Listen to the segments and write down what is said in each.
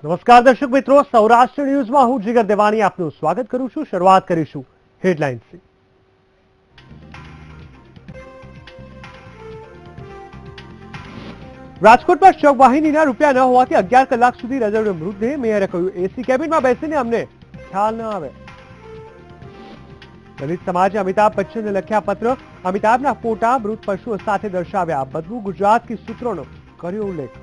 નમસ્કાર દર્શક મિત્રો, સૌરાષ્ટ્ર ન્યૂઝમાં હું જીગર દેવાણી આપનું સ્વાગત કરું છું। શરૂઆત કરીશું હેડલાઇન્સથી। રાજકોટમાં શવવાહિનીના રૂપિયા ન હોવાથી 11 કલાક સુધી રજડ્યો મૃતદેહ। મેયરે કહ્યું, એસી કેબિનમાં બેસીને અમને ખ્યાલ ન આવે। દલિત સમાજે અમિતાભ બચ્ચનને લખ્યા પત્ર। અમિતાભના ફોટા મૃત પશુઓ સાથે દર્શાવ્યા। બદબू गुजरात की सूत्रोનો કર્યો ઉલ્લેખ।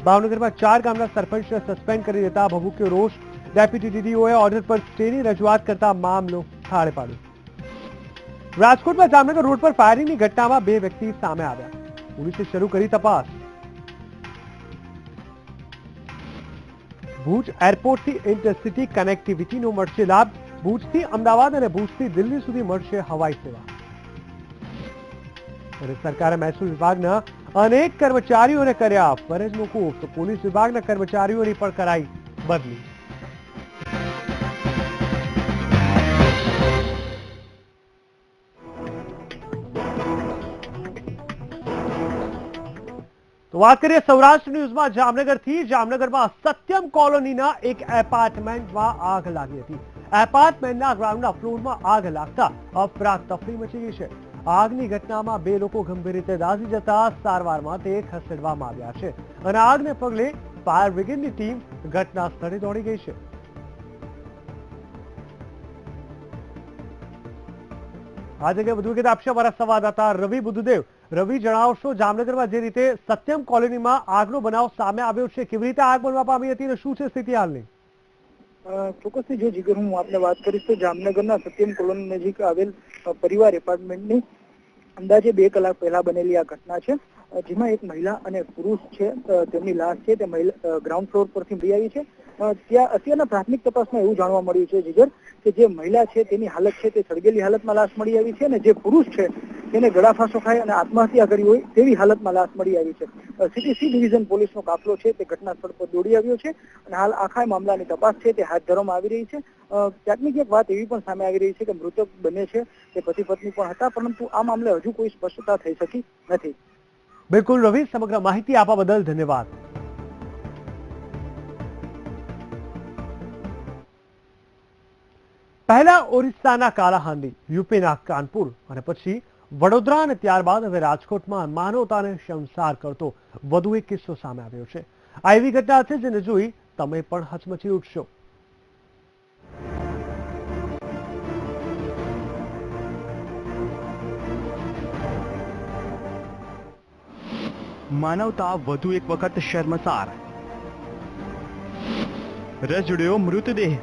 ભાવનગરમાં 4 ગામના સરપંચને સસ્પેન્ડ કરી દેતા ભભૂક્યો રોષ। ડેપ્યુટી ડીડીઓએ ઓર્ડર પર સ્ટેની રજૂઆત કરતા મામલો થાળે પાડ્યો। રાજકોટમાં જામનગર રોડ પર ફાયરિંગની ઘટનામાં 2 વ્યક્તિ સામે આવ્યા। પોલીસે શરૂ કરી તપાસ। ભુજ એરપોર્ટથી ઇન્ટરસિટી કનેક્ટિવિટીનો મળશે લાભ। ભુજથી અમદાવાદ અને ભુજથી દિલ્હી સુધી મળશે હવાઈ સેવા। સરકારે મહેસૂલ વિભાગના અનેક કર્મચારીઓને કર્યા ફરજ મોકૂફ, તો પોલીસ વિભાગના કર્મચારીઓની પણ કરાઈ બદલી। તો વાત કરીએ સૌરાષ્ટ્ર ન્યૂઝમાં જામનગરથી। જામનગરમાં સત્યમ કોલોનીના એક એપાર્ટમેન્ટમાં આગ લાગી હતી। એપાર્ટમેન્ટના ગ્રાઉન્ડના ફ્લોરમાં આગ લાગતા અફરાતફરી મચી ગઈ છે। આગની ઘટનામાં 2 લોકો ગંભીર રીતે દાઝી જતા સારવાર માટે ખસેડવામાં આવ્યા છે અને આગને પગલે ફાયર બ્રિગેડની ટીમ ઘટના સ્થળે દોડી ગઈ છે। આ જગ્યાએ વધુ વિગત આપશે અમારા સંવાદદાતા રવિ બુદ્ધદેવ। રવિ, જણાવશો જામનગરમાં જે રીતે સત્યમ કોલોનીમાં આગનો બનાવ સામે આવ્યો છે, કેવી રીતે આગ બનવા પામી હતી અને શું છે સ્થિતિ હાલની? ચોક્કસથી જો જીગર હું આપને વાત કરીશ તો જામનગરના સત્યમ કોલોની નજીક આવેલ પરિવાર એપાર્ટમેન્ટની અંદાજે 2 કલાક પહેલા બનેલી આ ઘટના છે, જેમાં એક મહિલા અને પુરુષ છે તેમની લાશ છે તે ગ્રાઉન્ડ ફ્લોર પરથી મળી આવી છે। ત્યાં અત્યારના પ્રાથમિક તપાસમાં એવું જાણવા મળ્યું છે જીગર કે જે મહિલા છે તેની હાલત છે તે સળગેલી હાલતમાં લાશ મળી આવી છે અને જે પુરુષ છે તેને ગળાફાંસો ખાઈ અને આત્મહત્યા કરી હોય તેવી હાલતમાં લાશ મળી આવી છે। સિટી સી ડિવિઝન પોલીસનો કાફલો છે તે ઘટના સ્થળ પર દોડી આવ્યો છે અને હાલ આખા મામલાની તપાસ છે તે હાથ ધરવામાં આવી રહી છે। ક્યાંકની ક્યાંક વાત એવી પણ સામે આવી રહી છે કે મૃતક બંને છે તે પતિ પત્ની પણ હતા, પરંતુ આ મામલે હજુ કોઈ સ્પષ્ટતા થઈ શકી નથી। બિલકુલ રવિ, સમગ્ર માહિતી આપવા બદલ ધન્યવાદ। પહેલા ઓરિસ્સાના કાલાહાંડી, યુપીના કાનપુર અને પછી વડોદરા અને ત્યારબાદ હવે રાજકોટમાં માનવતાને શર્મસાર કરતો વધુ એક કિસ્સો સામે આવ્યો છે। આ એવી ઘટના છે જેને જોઈ તમે પણ હચમચી ઉઠશો। માનવતા વધુ એક વખત શર્મસાર, રજડ્યો મૃતદેહ।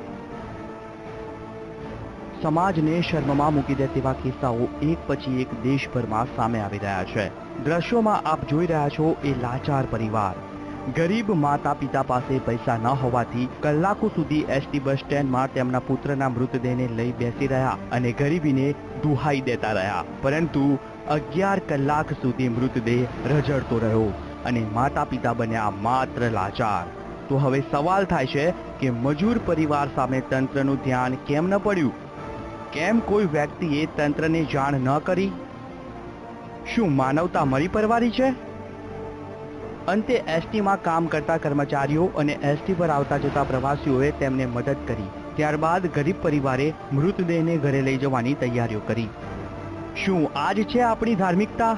સમાજને શર્મમાં મૂકી દે તેવા કિસ્સાઓ એક પછી એક દેશભરમાં સામે આવી રહ્યા છે। દ્રશ્યોમાં આપ જોઈ રહ્યા છો એ લાચાર પરિવાર। ગરીબ માતા પિતા પાસે પૈસા ન હોવાથી કલાકો સુધી એસટી બસ સ્ટેન્ડમાં તેમના પુત્રના મૃતદેહને લઈ બેસી રહ્યા અને ગરીબીને દુહાઈ દેતા રહ્યા, પરંતુ 11 કલાક સુધી મૃતદેહ રજડતો રહ્યો અને માતા પિતા બન્યા માત્ર લાચાર। તો હવે સવાલ થાય છે કે મજૂર પરિવાર સામે તંત્રનું ધ્યાન કેમ ન પડ્યું? કેમ કોઈ વ્યક્તિએ તંત્રને જાણ ન કરી? શું માનવતા મરી પરવારી છે? અંતે એસટીમાં કામ કરતા કર્મચારીઓ અને એસટી પર આવતા જતા પ્રવાસીઓએ તેમને મદદ કરી। ત્યારબાદ ગરીબ પરિવારે મૃતદેહને ઘરે લઈ જવાની તૈયારીઓ કરી। શું આ જ છે આપણી ધાર્મિકતા?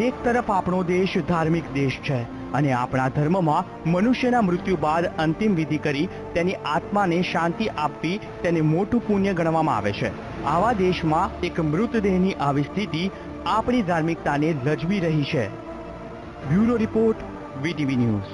એક તરફ આપણો દેશ ધાર્મિક દેશ છે અને આપણા ધર્મમાં મનુષ્યના મૃત્યુ બાદ અંતિમ વિધિ કરી તેની આત્માને શાંતિ આપવી તેને મોટું પુણ્ય ગણવામાં આવે છે। આવા દેશમાં એક મૃતદેહની આવી સ્થિતિ આપણી ધાર્મિકતાને લજવી રહી છે। Bureau report, VTV news.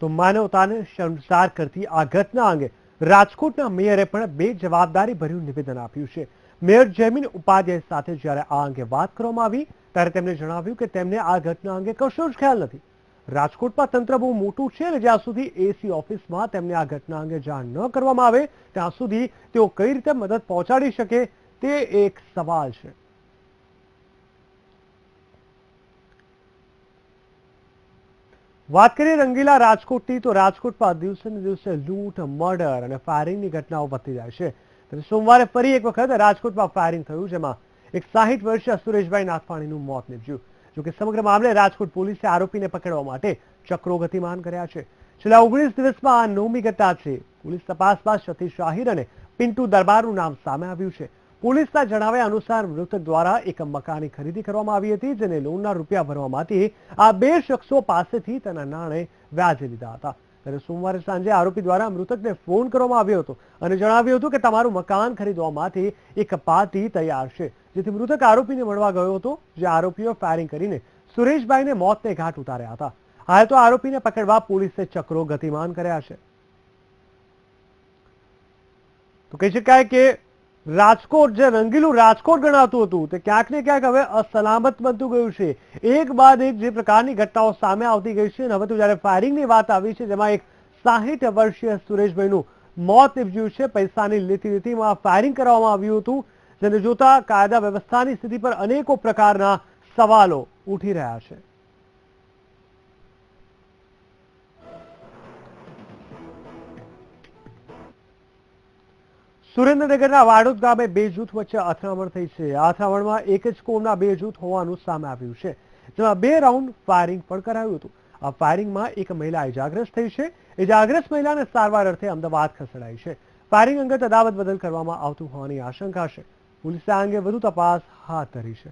તો માનવતાને શર્મસાર કરતી આ ઘટના અંગે રાજકોટના મેયરે પણ બેજવાબદારીભર્યું નિવેદન આપ્યું છે। મેયર જયમીન ઉપાધ્યાય સાથે જ્યારે આ અંગે વાત કરવામાં આવી ત્યારે તેમણે જણાવ્યું કે તેમને આ ઘટના અંગે કશો જ ખ્યાલ નથી। રાજકોટમાં તંત્ર બહુ મોટું છે અને જ્યાં સુધી એસી ઓફિસમાં તેમને આ ઘટના અંગે જાણ ન કરવામાં આવે ત્યાં સુધી તેઓ કઈ રીતે મદદ પહોંચાડી શકે તે એક સવાલ છે। વાત કરીએ રંગીલા રાજકોટની, તો રાજકોટમાં દિવસે ને દિવસે લૂંટ, મર્ડર અને ફાયરિંગની ઘટનાઓ વધતી જાય છે। સોમવારે ફરી એક વખત રાજકોટમાં ફાયરિંગ થયું, જેમાં એક 60 વર્ષીય સુરેશભાઈ નાથવાણીનું મોત નીપજ્યું। જોકે સમગ્ર મામલે રાજકોટ પોલીસે આરોપીને પકડવા માટે ચક્રો ગતિમાન કર્યા છે. છેલ્લા 19 દિવસમાં આ 9મી ઘટના છે. પોલીસ તપાસમાં સતીશ આહિર અને પિન્ટુ દરબારનું નામ સામે આવ્યું છે. પોલીસના જણાવ્યા અનુસાર મૃતક દ્વારા એક મકાનની ખરીદી કરવામાં આવી હતી, જેને લોનના રૂપિયા ભરવા માટે આ બે શખ્સો પાસેથી તેના નાણે વ્યાજે લીધા હતા. ત્યારે સોમવારે સાંજે આરોપી દ્વારા મૃતકને ફોન કરવામાં આવ્યો હતો અને જણાવ્યું હતું કે તમારું મકાન ખરીદવા માટે એક પાર્ટી તૈયાર છે, જેથી મૃતક આરોપીને મળવા ગયો હતો, જે આરોપીઓ ફાયરિંગ કરીને સુરેશભાઈને મોતને ઘાટ ઉતાર્યા હતા. હાલ તો આરોપીને પકડવા પોલીસે ચક્રો ગતિમાન કર્યા છે. તો કહી શકાય કે રાજકોટ, જે રંગીલું રાજકોટ ગણાતું હતું, તે ક્યાંક ને ક્યાંક હવે અસલામત બનતું ગયું છે. એક બાદ એક જે પ્રકારની ઘટનાઓ સામે આવતી ગઈ છે, અને હવે તો જયારે ફાયરિંગની વાત આવી છે, જેમાં એક 60 વર્ષીય સુરેશભાઈનું મોત નીપજ્યું છે. પૈસાની લેતી-દેતીમાં ફાયરિંગ કરવામાં આવ્યું હતું, જેને જોતા કાયદા વ્યવસ્થાની સ્થિતિ પર અનેકો પ્રકારના સવાલો ઉઠી રહ્યા છે. સુરેન્દ્રનગરના વાડોદ ગામે બે જૂથ વચ્ચે અથડામણ થઈ છે. આ અથડામણમાં એક જ કોમના બે જૂથ હોવાનું સામે આવ્યું છે, જેમાં 2 રાઉન્ડ ફાયરિંગ પણ કરાયું હતું. આ ફાયરિંગમાં એક મહિલા ઇજાગ્રસ્ત થઈ છે. ઇજાગ્રસ્ત મહિલાને સારવાર અર્થે અમદાવાદ ખસેડાઈ છે. ફાયરિંગ અંગે અદાવત બદલ કરવામાં આવતું હોવાની આશંકા છે. પોલીસે આ અંગે વધુ તપાસ હાથ ધરી છે.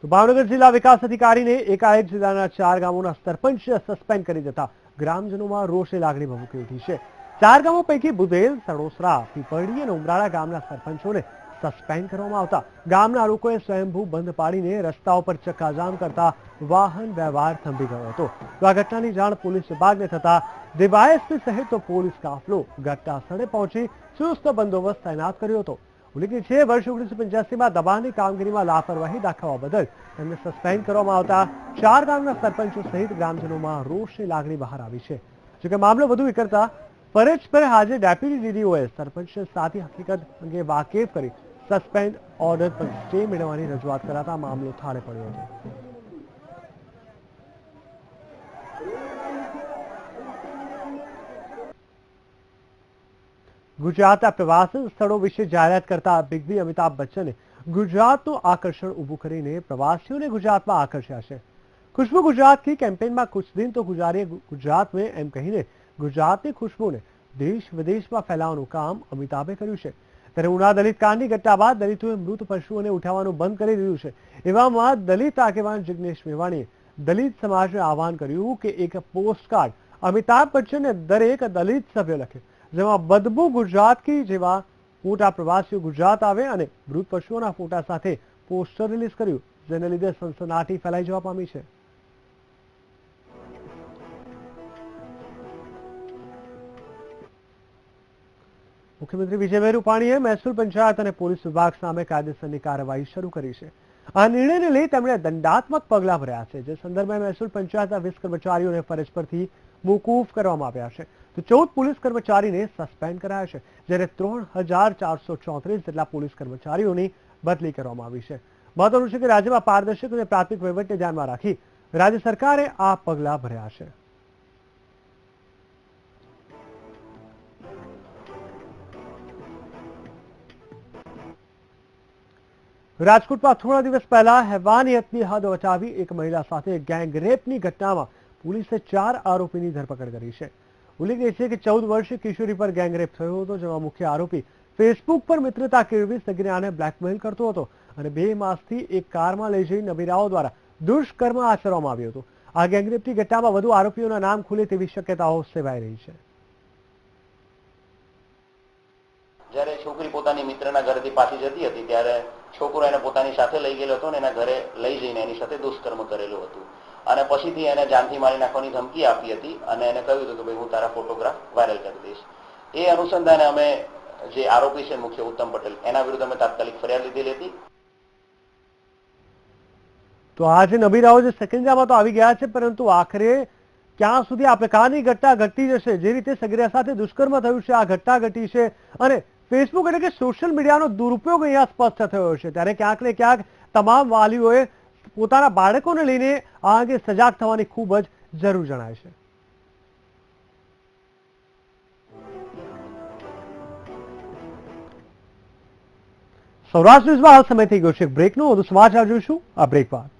તો ભાવનગર જિલ્લા વિકાસ અધિકારીને એકાએક જિલ્લાના 4 ગામોના સરપંચ સસ્પેન્ડ કરી દેતા ગ્રામજનોમાં રોષની લાગણી ભભૂકી ઉઠી છે. 4 ગામો પૈકી બુધેલ, સડોસરા, પીપળી અને ઉમરાળા ગામના સરપંચોને સસ્પેન્ડ કરવામાં આવતા ગામના લોકોએ સ્વયંભૂ બંધ પાડીને રસ્તાઓ પર ચક્કાજામ કરતા વાહન વ્યવહાર થંભી ગયો હતો. તો આ ઘટનાની જાણ પોલીસ વિભાગને થતા ડીવાયએસપી સહિત પોલીસ કાફલો ઘટના સ્થળે પહોંચી ચુસ્ત બંદોબસ્ત તૈનાત કર્યો હતો. ઉલ્લેખનીય છે, વર્ષ 1985માં દબાણની કામગીરીમાં લાપરવાહી દાખવવા બદલ તેમને સસ્પેન્ડ કરવામાં આવતા 4 ગામના સરપંચો સહિત ગ્રામજનોમાં રોષની લાગણી બહાર આવી છે. જોકે મામલો વધુ વિકળતા ફરજ પર હાજર ડેપ્યુટી ડીડીઓએ સરપંચને સાચી હકીકત અંગે વાકેફ કરી સસ્પેન્ડ ઓર્ડર પર સ્ટે મેળવવાની રજૂઆત કરાતા મામલો થાળે પડ્યો હતો. ગુજરાતના પ્રવાસન સ્થળો વિશે જાહેરાત કરતા બિગ બી અમિતાભ બચ્ચને ગુજરાતનું આકર્ષણ ઊભું કરીને પ્રવાસીઓને ગુજરાતમાં આકર્ષ્યા છે. खुशबू गुजरात की कैंपेन में कुछ दिन तो गुजारिए गुजरात में एम कहीने गुजरातनी खुशबूने देश विदेश में फैलावવાનું કામ અમિતાભે કર્યું છે. ત્યારે ઉના દલિત કાંડની ઘટના બાદ દલિતોએ મૃત પશુઓને ઉઠાવવાનું બંધ કરી દીધું છે. એવામાં દલિત આગેવાન જિગ્નેશ મેવાણીએ દલિત સમાજને આહવાન કર્યું કે એક પોસ્ટકાર્ડ અમિતાભ બચ્ચને દરેક દલિત સભ્ય લખે, જેમાં બદબુ ગુજરાત કી જેવા મોટા પ્રવાસીઓ ગુજરાત આવે અને મૃત પશુઓના ફોટા સાથે પોસ્ટર રિલીઝ કર્યું, જેને લીધે સનસનાટી ફેલાઈ જવા પામી છે. મુખ્યમંત્રી વિજય રૂપાણીએ મહેસૂલ પંચાયત અને પોલીસ વિભાગ સામે કાયદેસરની કાર્યવાહી શરૂ કરી છે. આ નિર્ણયને લઈ તેમણે દંડાત્મક પગલાં ભર્યા છે, જે સંદર્ભે મહેસૂલ પંચાયતના 20 કર્મચારીઓને ફરજ પરથી મોકૂફ કરવામાં આવ્યા છે. તો 14 પોલીસ કર્મચારીને સસ્પેન્ડ કરાયા છે, જ્યારે 3434 જેટલા પોલીસ કર્મચારીઓની બદલી કરવામાં આવી છે. મહત્વનું છે કે રાજ્યમાં પારદર્શક અને પ્રાથમિક વહીવટને ધ્યાનમાં રાખી રાજ્ય સરકારે આ પગલાં ભર્યા છે. રાજકોટમાં થોડા દિવસ પહેલા હેવાનિયતની હદ વટાવી એક મહિલા સાથે ગેંગરેપની ઘટનામાં પોલીસે 4 આરોપીની ધરપકડ કરી છે. ઉલ્લેખનીય છે કે 14 વર્ષીય કિશોરી પર ગેંગરેપ થયો હતો, જેમાં મુખ્ય આરોપી ફેસબુક પર મિત્રતા કેળવી સગીરાને બ્લેકમેલ કરતો હતો અને 2 માસથી એક કારમાં લઈ જઈ નબીરાઓ દ્વારા દુષ્કર્મ આચરવામાં આવ્યું હતું. આ ગેંગરેપની ઘટનામાં વધુ આરોપીઓના નામ ખુલે તેવી શક્યતાઓ સેવાઈ રહી છે. જ્યારે છોકરી પોતાની મિત્રના ઘરેથી પાછી જતી હતી ત્યારે છોકરો એને પોતાની સાથે લઈ ગયેલો હતો અને એના ઘરે લઈ જઈને એની સાથે દુષ્કર્મ કરેલું હતું અને પછીથી એને જાનથી મારી નાખવાની ધમકી આપી હતી અને એને કહ્યું હતું કે ભાઈ હું તારા ફોટોગ્રાફ વાયરલ કરી દઈશ. એ અનુસંધાને અમે જે આરોપી છે મુખ્ય ઉત્તમ પટેલ, એના વિરુદ્ધ અમે તાત્કાલિક ફરિયાદ લીધેલી હતી. તો આજે નબીરાઓ જે સેકન્ડમાં તો આવી ગયા છે, પરંતુ આખરે ક્યાં સુધી આ પ્રકારની ઘટના ઘટતી જશે? જે રીતે સગીરા સાથે દુષ્કર્મ થયું છે, આ ઘટના ઘટી છે અને ફેસબુક એટલે કે સોશિયલ મીડિયાનો દુરુપયોગ અહીંયા સ્પષ્ટ થયો છે, ત્યારે ક્યાંક ને ક્યાંક તમામ વાલીઓએ પોતાના બાળકોને લઈને આ અંગે સજાગ થવાની ખૂબ જ જરૂર જણાય છે. સૌરાષ્ટ્ર ન્યૂઝમાં હાલ સમય થઈ ગયો છે બ્રેકનો. વધુ સમાચાર જોઈશું આ બ્રેક બાદ.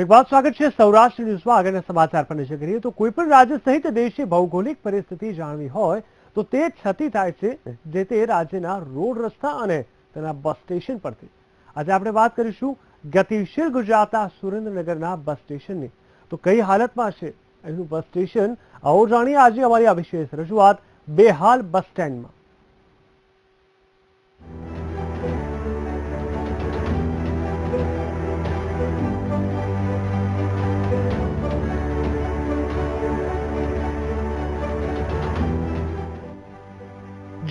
એક વાત સ્વાગત છે સૌરાષ્ટ્ર ન્યૂઝમાં. આગળના સમાચાર પર નજર કરીએ તો કોઈ પણ રાજ્ય સહિત દેશની ભૌગોલિક પરિસ્થિતિ જાણવી હોય તો તે છતી થાય છે જે તે રાજ્યના રોડ રસ્તા અને તેના બસ સ્ટેશન પરથી. આજે આપણે વાત કરીશું ગતિશીલ ગુજરાતના સુરેન્દ્રનગરના બસ સ્ટેશનની. તો કઈ હાલતમાં છે એનું બસ સ્ટેશન, આવો જાણીએ આજે અમારી આ વિશેષ રજૂઆત બેહાલ બસ સ્ટેન્ડમાં.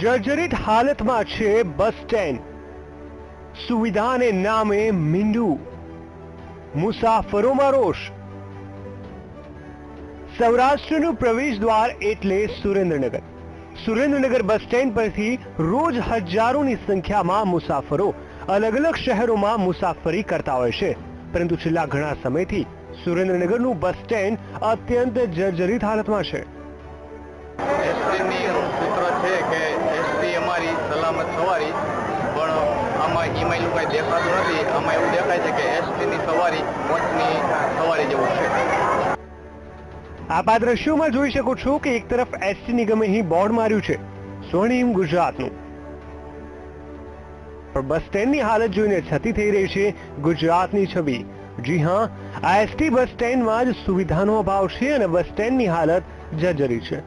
જર્જરિત હાલતમાં છે બસ સ્ટેન્ડ. સુવિધાને નામે મીંડું, મુસાફરોમાં રોષ. સૌરાષ્ટ્રનું પ્રવેશ દ્વાર એટલે સુરેન્દ્રનગર. સુરેન્દ્રનગર બસ સ્ટેન્ડ પરથી રોજ હજારોની સંખ્યામાં મુસાફરો અલગ અલગ શહેરોમાં મુસાફરી કરતા હોય છે, પરંતુ છેલ્લા ઘણા સમયથી સુરેન્દ્રનગરનું બસ સ્ટેન્ડ અત્યંત જર્જરિત હાલતમાં છે. એસટીની સૂત્ર છે કે એસટી અમારી સલામત સવારી, પણ આમાં એમાં એવું કાંઈ દેખાતું નથી. આમાં એવું દેખાય છે કે એસટીની સવારી મોટની સવારી જેવું છે. આપ આ દ્રશ્યોમાં જોઈ શકો છો કે એક તરફ એસટી નિગમે અહીં બોર્ડ માર્યું છે સ્વર્ણિમ ગુજરાતનું, પણ બસ સ્ટેન્ડની હાલત જોઈને છતી થઈ રહી છે ગુજરાતની છબી. જી હા, આ એસટી બસ સ્ટેન્ડમાં જ સુવિધાનો અભાવ છે અને બસ સ્ટેન્ડની હાલત જર્જરિત છે.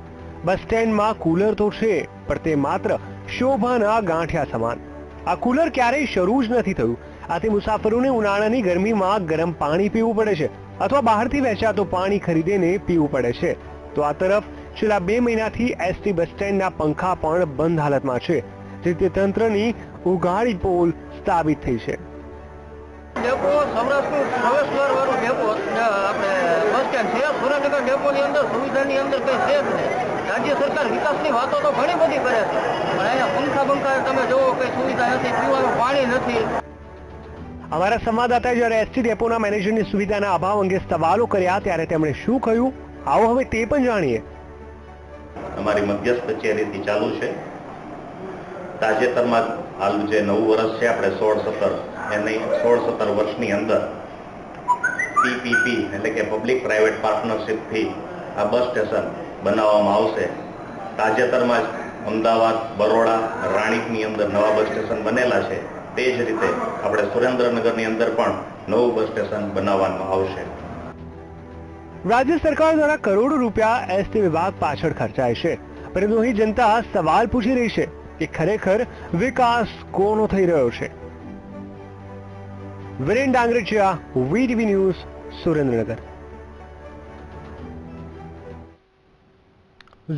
બસ સ્ટેન્ડમાં કુલર તો છે, પણ તે માત્ર શોભાના ગાંઠિયા સમાન. આ કુલર ક્યારેય શરૂ જ નથી થયું. આથી મુસાફરોને ઉનાળાની ગરમીમાં ગરમ પાણી પીવું પડે છે અથવા બહારથી વેચાતું પાણી ખરીદીને પીવું પડે છે. તો આ તરફ છેલ્લા 2 મહિનાથી એસટી બસ સ્ટેન્ડના પંખા પણ બંધ હાલતમાં છે, જેથી તંત્રની ઉઘાડી પોલ સાબિત થઈ છે. ડેપો સૌરાષ્ટ્રનું પ્રવેશ દ્વાર વાળું ડેપો આપણે બસ સ્ટેન્ડ છે. સુરેન્દ્રનગર ડેપોની અંદર સુવિધાની અંદર કંઈ છે જ નહીં. રાજ્ય સરકાર વિકાસની વાતો તો ઘણી બધી કરે છે, પણ અહીંયા પંખા તમે જોવો કંઈ સુવિધા નથી, પીવાનું પાણી નથી. અમારા સંવાદદાતાએ જ્યારે એસટી ડેપોના મેનેજરની સુવિધાના અભાવ અંગે સવાલો કર્યા ત્યારે તેમણે શું કહ્યું, આવો હવે તે પણ જાણીએ. અમારી મધ્યસ્થ કચેરીથી ચાલુ છે. તાજેતરમાં હાલ જે નવું વર્ષ છે આપણે 16-17 વર્ષની અંદર પીપીપી એટલે કે પબ્લિક પ્રાઇવેટ પાર્ટનરશિપથી આ બસ સ્ટેશન બનાવવામાં આવશે. તાજેતરમાં જ અમદાવાદ, બરોડા, રાણીપની અંદર નવા બસ સ્ટેશન બનેલા છે. તે જ રીતે આપણે સુરેન્દ્રનગરની અંદર પણ નવું બસ સ્ટેશન બનાવવામાં આવશે. રાજ્ય સરકાર દ્વારા કરોડો રૂપિયા એસટી વિભાગ પાછળ ખર્ચાય છે, પરંતુ અહીં જનતા સવાલ પૂછી રહી છે કે ખરેખર વિકાસ કોનો થઈ રહ્યો છે. Viren Dangarechiya, VTV news, Surendranagar.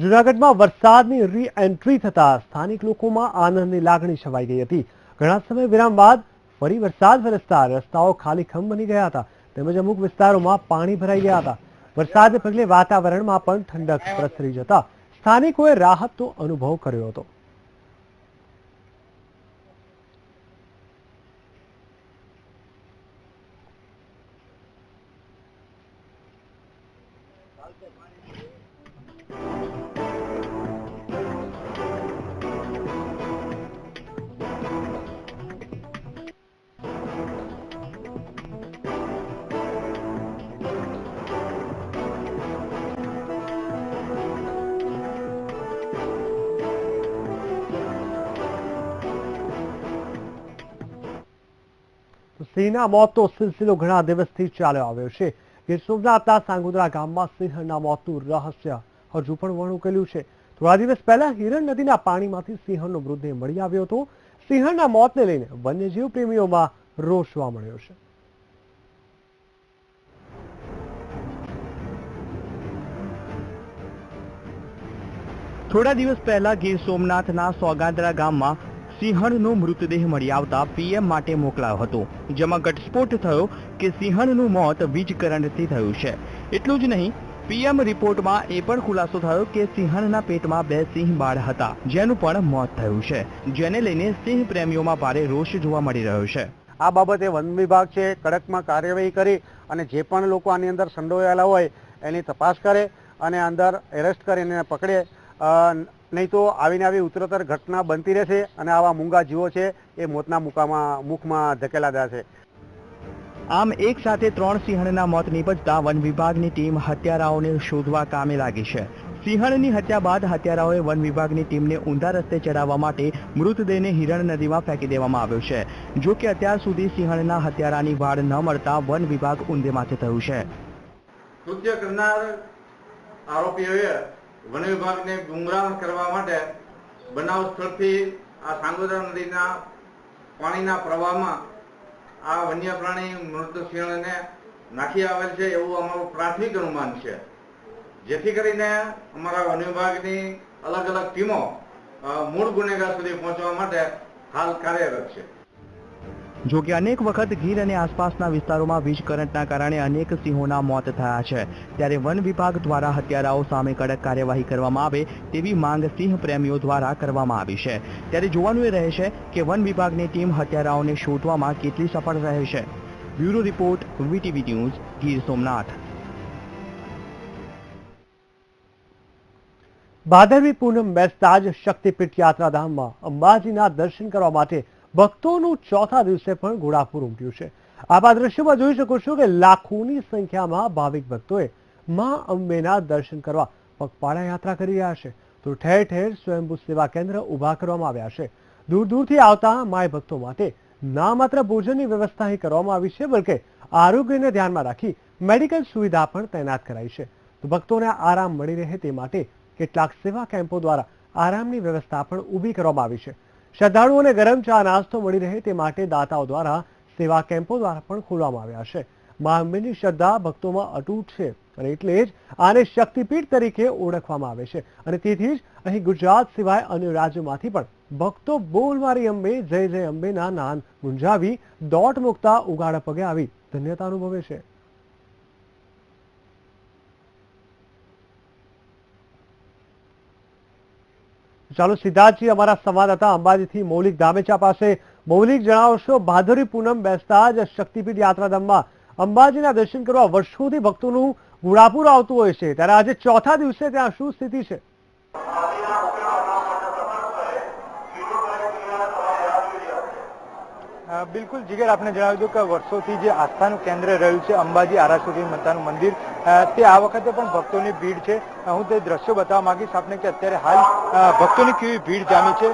જૂનાગઢમાં વરસાદની રી એન્ટ્રી થતા સ્થાનિક લોકોમાં આનંદની લાગણી છવાઈ ગઈ હતી. ઘણા સમય વિરામ બાદ ફરી વરસાદ વરસતા રસ્તાઓ ખાલીખમ બની ગયા હતા, તેમજ અમુક વિસ્તારોમાં પાણી ભરાઈ ગયા હતા. વરસાદને પગલે વાતાવરણમાં પણ ઠંડક પ્રસરી જતા સ્થાનિકોએ રાહતનો અનુભવ કર્યો હતો. સિંહના મોતનો સિલસિલો ઘણા દિવસથી ચાલ્યો આવ્યો છે. ગીર સોમનાથના સાંગોદરા ગામમાં સિંહણના મોતનું રહસ્ય હજુ પણ વણુકેલું છે. થોડા દિવસ પહેલા હિરણ નદીના પાણીમાંથી સિંહણનો મૃતદેહ મળી આવ્યો હતો. સિંહણના મોતને લઈને વન્યજીવ પ્રેમીઓમાં રોષ જોવા મળ્યો છે. થોડા દિવસ પહેલા ગીર સોમનાથના સોગાદરા ગામમાં સિંહણનો મૃતદેહ મળી આવતા પીએમ માટે મોકલાયો હતો. જેમાં ઘટસ્ફોટ થયો કે સિંહણનું મોત વીજ કરંટથી થયું છે. એટલું જ નહીં, પીએમ રિપોર્ટમાં એ પણ ખુલાસો થયો કે સિંહણના પેટમાં 2 સિંહ બાળ હતા, જેનું પણ મોત થયું છે, જેને લઈને સિંહ પ્રેમીઓમાં ભારે રોષ જોવા મળી રહ્યો છે. આ બાબતે વન વિભાગ છે કડકમાં કાર્યવાહી કરી અને જે પણ લોકો આની અંદર સંડોવાયેલા હોય એની તપાસ કરે અને અંદર એરેસ્ટ કરીને પકડે, નહીં તો આવીને આવી ઉત્તરોત્તર ઘટના બનતી રહેશે અને આવા મૂંગા જીવો છે એ મોતના મુખમાં ધકેલા જશે. આમ એક સાથે 3 સિંહણના મોત નીપજતા વન વિભાગની ટીમ હત્યારાઓને શોધવા કામે લાગી છે. સિંહણની હત્યા બાદ હત્યારાઓએ વન વિભાગની ટીમને ઊંધા રસ્તે ચડાવવા માટે મૃતદેહને હિરણ નદીમાં ફેંકી દેવામાં આવ્યો છે. જો કે અત્યાર સુધી સિંહણના હત્યારાની વાડ ન મળતા વન વિભાગ ઊંધે માથે થયું છે. કૃત્ય કરનાર આરોપીઓએ વન વિભાગને ગુમરાહ કરવા માટે બનાવ સ્થળથી આ સાંગોદરા નદીના પાણીના પ્રવાહમાં આ વન્ય પ્રાણી મૃત સિંહણને નાખી આવેલ છે એવું અમારું પ્રાથમિક અનુમાન છે, જેથી કરીને અમારા વન વિભાગની અલગ અલગ ટીમો મૂળ ગુનેગાર સુધી પહોંચવા માટે હાલ કાર્યરત છે. જો કે અનેક વખત ગીર અને આસપાસના વિસ્તારોમાં વીજ કરંટના કારણે અનેક સિંહોના મોત થયા છે, ત્યારે વન વિભાગ દ્વારા હત્યારાઓ સામે કડક કાર્યવાહી કરવામાં આવે તેવી માંગ સિંહ પ્રેમીઓ દ્વારા કરવામાં આવી છે. ત્યારે જોવાનું એ રહે છે કે વન વિભાગની ટીમ હત્યારાઓને શોધવામાં કેટલી સફળ રહે છે. Bureau report, VTV news, Gir Somnath. Bhadarvi Poonam બેસતા જ શક્તિપીઠ યાત્રાધામમાં અંબાજીના દર્શન કરવા માટે ભક્તોનું ચોથા દિવસે પણ ઘોડાપુર ઉમટ્યું છે. આપ આ દ્રશ્યમાં જોઈ શકો છો કે લાખોની સંખ્યામાં ભાવિક ભક્તોએ મા અંબેના દર્શન કરવા પગપાળા યાત્રા કરી રહ્યા છે, તો ઠેર ઠેર સ્વયંભૂ સેવા કેન્દ્ર ઊભા કરવામાં આવ્યા છે. દૂર દૂરથી આવતા માય ભક્તો માટે ના માત્ર ભોજનની વ્યવસ્થા અહીં કરવામાં આવી છે, બલકે આરોગ્યને ધ્યાનમાં રાખી મેડિકલ સુવિધા પણ તૈનાત કરાઈ છે. તો ભક્તોને આરામ મળી રહે તે માટે કેટલાક સેવા કેમ્પો દ્વારા આરામની વ્યવસ્થા પણ ઊભી કરવામાં આવી છે. શ્રદ્ધાળુઓને ગરમ ચા નાસ્તો મળી રહે તે માટે દાતાઓ દ્વારા સેવા કેમ્પો દ્વારા પણ ખોલવામાં આવ્યા છે. મા અંબેની શ્રદ્ધા ભક્તોમાં અતૂટ છે અને એટલે જ આને શક્તિપીઠ તરીકે ઓળખવામાં આવે છે અને તેથી જ અહીં ગુજરાત સિવાય અન્ય રાજ્યોમાંથી પણ ભક્તો બોલ મારી અંબે, જય જય અંબેના નાદ ગુંજાવી દોટ મૂકતા ઉગાડા પગે આવી ધન્યતા અનુભવે છે. ચાલો સીધા છીએ અમારા સંવાદદાતા અંબાજીથી મૌલિક ધામેચા પાસે. મૌલિક, જણાવશો, ભાદરવી પૂનમ બેસતા જ શક્તિપીઠ યાત્રાધામમાં અંબાજીના દર્શન કરવા વર્ષોથી ભક્તોનું ઘોડાપુર આવતું હોય છે, ત્યારે આજે ચોથા દિવસે ત્યાં શું સ્થિતિ છે? બિલકુલ જીગર, આપને જણાવી દઉં કે વર્ષોથી જે આસ્થાનું કેન્દ્ર રહ્યું છે અંબાજી આરાસુરી માતાનું મંદિર, તે આ વખતે પણ ભક્તોની ભીડ છે. હું તે દ્રશ્યો બતાવવા માંગીશ આપને કે અત્યારે હાલ ભક્તોની કેવી ભીડ જામી છે.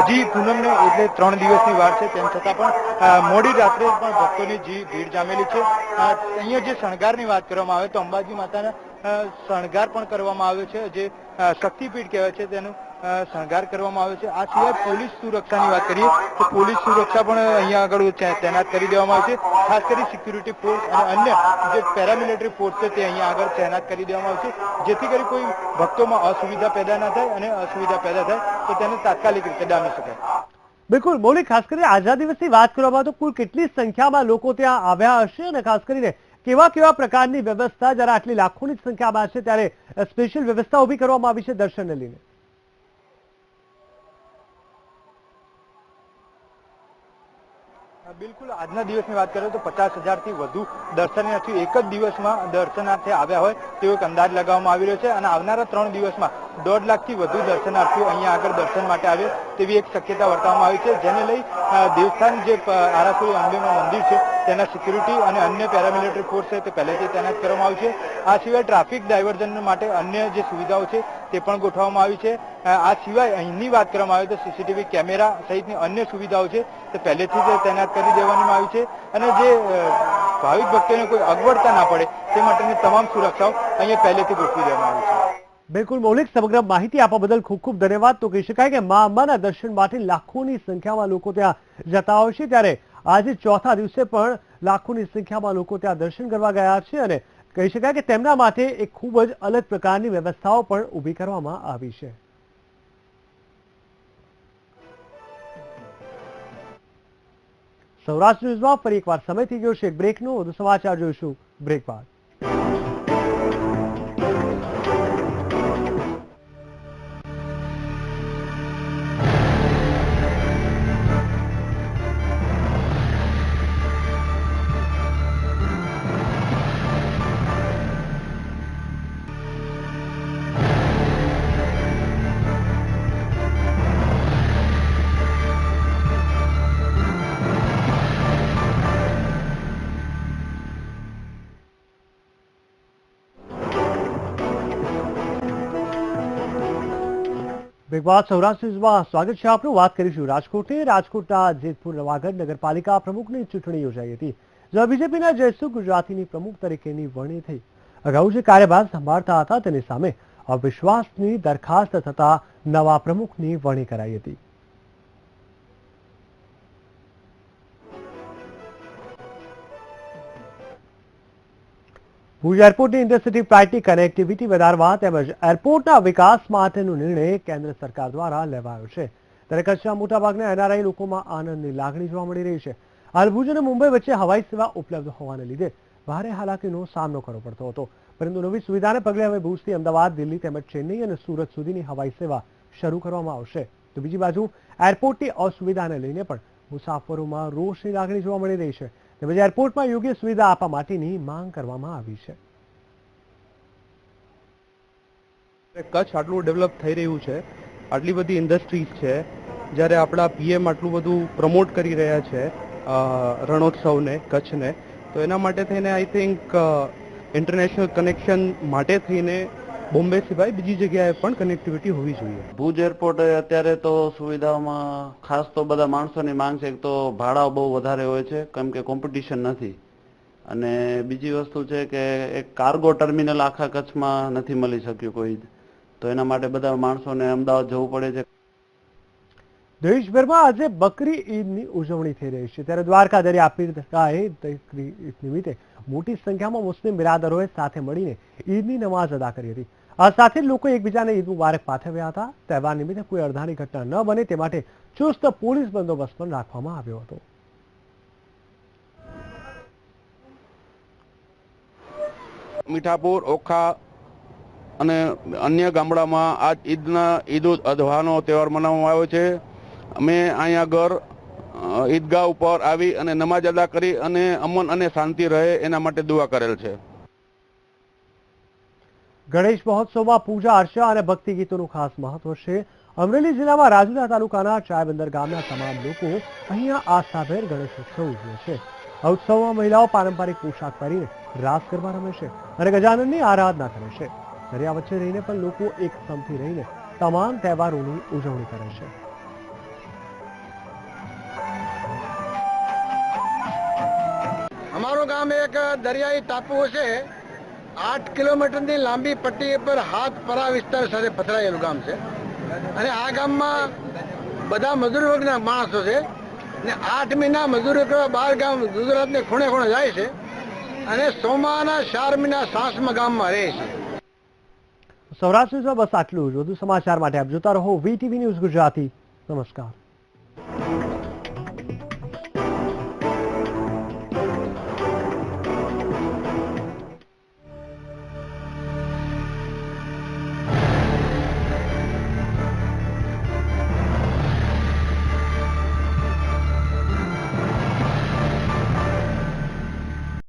હજી પૂનમને એટલે 3 દિવસની વાર છે, તેમ છતાં પણ મોડી રાત્રે પણ ભક્તોની ભીડ જામેલી છે. અહીંયા જે શણગારની વાત કરવામાં આવે તો અંબાજી માતાના શણગાર પણ કરવામાં આવ્યો છે, જે શક્તિપીઠ કહેવાય છે તેનું શણગાર કરવામાં આવ્યો છે. આ સિવાય પોલીસ સુરક્ષાની વાત કરીએ તો પોલીસ સુરક્ષા પણ અહીંયા આગળ તૈનાત કરી દેવામાં આવી છે. ખાસ કરી સિક્યુરિટી ફોર્સ અને અન્ય જે પેરામિલિટરી ફોર્સ છે તે અહીંયા આગળ તૈનાત કરી દેવામાં આવે છે, જેથી કરી કોઈ ભક્તોમાં અસુવિધા પેદા ના થાય અને અસુવિધા પેદા થાય તો તેને તાત્કાલિક રીતે ડામી શકાય. બિલકુલ મૌલિક, ખાસ કરીને આજના દિવસની વાત કરવામાં તો કુલ કેટલી સંખ્યામાં લોકો ત્યાં આવ્યા હશે અને ખાસ કરીને કેવા કેવા પ્રકારની વ્યવસ્થા, જ્યારે આટલી લાખોની સંખ્યામાં છે ત્યારે સ્પેશિયલ વ્યવસ્થા ઊભી કરવામાં આવી છે દર્શનને લઈને? બિલકુલ, આજના દિવસની વાત કરીએ તો 50,000થી વધુ દર્શનાર્થીઓ એક જ દિવસમાં દર્શનાર્થે આવ્યા હોય તેવો એક અંદાજ લગાવવામાં આવી રહ્યો છે અને આવનારા 3 દિવસમાં 1.5 લાખથી વધુ દર્શનાર્થીઓ અહીંયા આગળ દર્શન માટે આવે તેવી એક શક્યતા વર્તવામાં આવી છે, જેને લઈ દેવસ્થાન જે આરાસુરી અંબેનું મંદિર છે તેના સિક્યુરિટી અને અન્ય પેરામિલિટરી ફોર્સ છે તે પહેલેથી તૈનાત કરવામાં આવી છે. આ સિવાય ટ્રાફિક ડાયવર્ઝન માટે અન્ય જે સુવિધાઓ છે તે પણ ગોઠવવામાં આવી છે. આ સિવાય અહીંની વાત કરવામાં આવે તો સીસીટીવી કેમેરા સહિતની અન્ય સુવિધાઓ છે તે પહેલેથી જ તૈનાત કરી દેવામાં આવી છે અને જે ભાવિક ભક્તોને કોઈ અગવડતા ના પડે તે માટેની તમામ સુરક્ષાઓ અહીંયા પહેલેથી ગોઠવી દેવામાં આવી છે. બિલકુલ મૌલિક, સમગ્ર માહિતી આપવા બદલ ખૂબ ખૂબ ધન્યવાદ. તો કહી શકાય કે મા અંબાના દર્શન માટે લાખોની સંખ્યામાં લોકો ત્યાં જતા હોય છે, ત્યારે આજે ચોથા દિવસે પણ લાખોની સંખ્યામાં લોકો ત્યાં દર્શન કરવા ગયા છે અને કહી શકાય કે તેમના માટે એક ખૂબ જ અલગ પ્રકારની વ્યવસ્થાઓ પણ ઊભી કરવામાં આવી છે. સૌરાષ્ટ્ર ન્યૂઝમાં ફરી એકવાર સમય થઈ ગયો છે એક બ્રેકનો. વધુ સમાચાર જોઈશું બ્રેક બાદ. વિવાદ સૌરાષ્ટ્ર ન્યૂઝમાં સ્વાગત છે આપનું. વાત કરીશું રાજકોટની. રાજકોટના જેતપુર નવાગઢ નગરપાલિકા પ્રમુખની ચૂંટણી યોજાઈ હતી, જેમાં બીજેપીના જયસુખ ગુજરાતીની પ્રમુખ તરીકેની વરણી થઈ. અગાઉ જે કાર્યભાર સંભાળતા હતા તેની સામે અવિશ્વાસની દરખાસ્ત થતા નવા પ્રમુખની વરણી કરાઈ હતી. ભુજ એરપોર્ટની ઇન્ટરસિટી ફ્લાઇટની કનેક્ટિવિટી વધારવા તેમજ એરપોર્ટના વિકાસ માટેનો નિર્ણય કેન્દ્ર સરકાર દ્વારા લેવાયો છે. ત્યારે કચ્છના મોટાભાગના એનઆરઆઈ લોકોમાં આનંદની લાગણી જોવા મળી રહી છે. હાલ ભુજ અને મુંબઈ વચ્ચે હવાઈ સેવા ઉપલબ્ધ હોવાને લીધે ભારે હાલાકીનો સામનો કરવો પડતો હતો, પરંતુ નવી સુવિધાને પગલે હવે ભુજથી અમદાવાદ, દિલ્હી તેમજ ચેન્નઈ અને સુરત સુધીની હવાઈ સેવા શરૂ કરવામાં આવશે. તો બીજી બાજુ એરપોર્ટની અસુવિધાને લઈને પણ મુસાફરોમાં રોષની લાગણી જોવા મળી રહી છે. તેમજ એરપોર્ટમાં યોગ્ય સુવિધા આપવા માટેની માંગ કરવામાં આવી છે. કચ્છ આટલું ડેવલપ થઈ રહ્યું છે, આટલી બધી ઇન્ડસ્ટ્રીઝ છે, જ્યારે આપણા પીએમ આટલું બધું પ્રમોટ કરી રહ્યા છે રણોત્સવને, કચ્છને, તો એના માટે થઈને આઈ થિંક ઇન્ટરનેશનલ કનેક્શન માટે થઈને બોમ્બે સિવાય બીજી જગ્યાએ પણ કનેક્ટિવિટી હોવી જોઈએ. ભુજ એરપોર્ટ અત્યારે તો સુવિધાઓમાં ખાસ તો બધા માણસોની માંગ છે તો ભાડાઓ બહુ વધારે હોય છે, કેમ કે કોમ્પિટિશન નથી. અને બીજી વસ્તુ છે કે એક કાર્ગો ટર્મિનલ આખા કચ્છમાં નથી મળી શક્યું કોઈ, તો એના માટે બધા માણસોને અમદાવાદ જવું પડે છે. દેશભરમાં આજે બકરી ઈદની ઉજવણી થઈ રહી છે, ત્યારે દ્વારકા દરિયા પીર દરગાહે બકરી ઈદ નિમિત્તે મોટી સંખ્યામાં મુસ્લિમ બિરાદરોએ સાથે મળીને ઈદની નમાઝ અદા કરી હતી. આ સાથે લોકો એકબીજાને ઈદ મુબારક પાઠવ્યા હતા. તહેવાર નિમિત્તે કોઈ અણધારી ઘટના ન બને તે માટે ચુસ્ત પોલીસ બંદોબસ્ત પણ રાખવામાં આવ્યો હતો. મીઠાપુર, ઓખા અને અન્ય ગામડામાં આજ ઈદ ઉલ અધહાનો તહેવાર મનાવવામાં આવ્યો છે. અમે અહીંયા આગળ ઈદગાહ ઉપર આવી અને નમાજ અદા કરી અને અમન અને શાંતિ રહે એના માટે દુઆ કરેલ છે. ગણેશ મહોત્સવમાં પૂજા અર્ચના અને ભક્તિ ગીતોનું ખાસ મહત્વ છે. અમરેલી જિલ્લામાં રાજુલા તાલુકાના ચાયબંદર ગામના તમામ લોકો અહીંયા આસ્થાભેર ગણેશ ઉત્સવ ઉજવે છે. આ ઉત્સવમાં મહિલાઓ પારંપરિક પોશાક પહેરીને રાસ ગરબા રમે છે અને ગજાનનની આરાધના કરે છે. દરિયા વચ્ચે રહીને પણ લોકો એક સમથી રહીને તમામ તહેવારોની ઉજવણી કરે છે. અમારું ગામ એક દરિયાઈ ટાપુ છે. 8 કિલોમીટરની લાંબી પટ્ટી પર હાથપરા વિસ્તાર સાથે પથરાયેલું ગામ છે અને આ ગામમાં બધા મજૂર વર્ગના માણસો છે અને 8 મહિના મજૂરી કરવા બહાર ગામ ગુજરાતને ખૂણે ખૂણે જાય છે અને સોમાના 4 મહિના સાસમાં ગામમાં રહે છે. સૌરાષ્ટ્રમાં બસ આટલું જ. વધુ સમાચાર માટે આપ જોતા રહો VTV ન્યૂઝ ગુજરાતી. નમસ્કાર.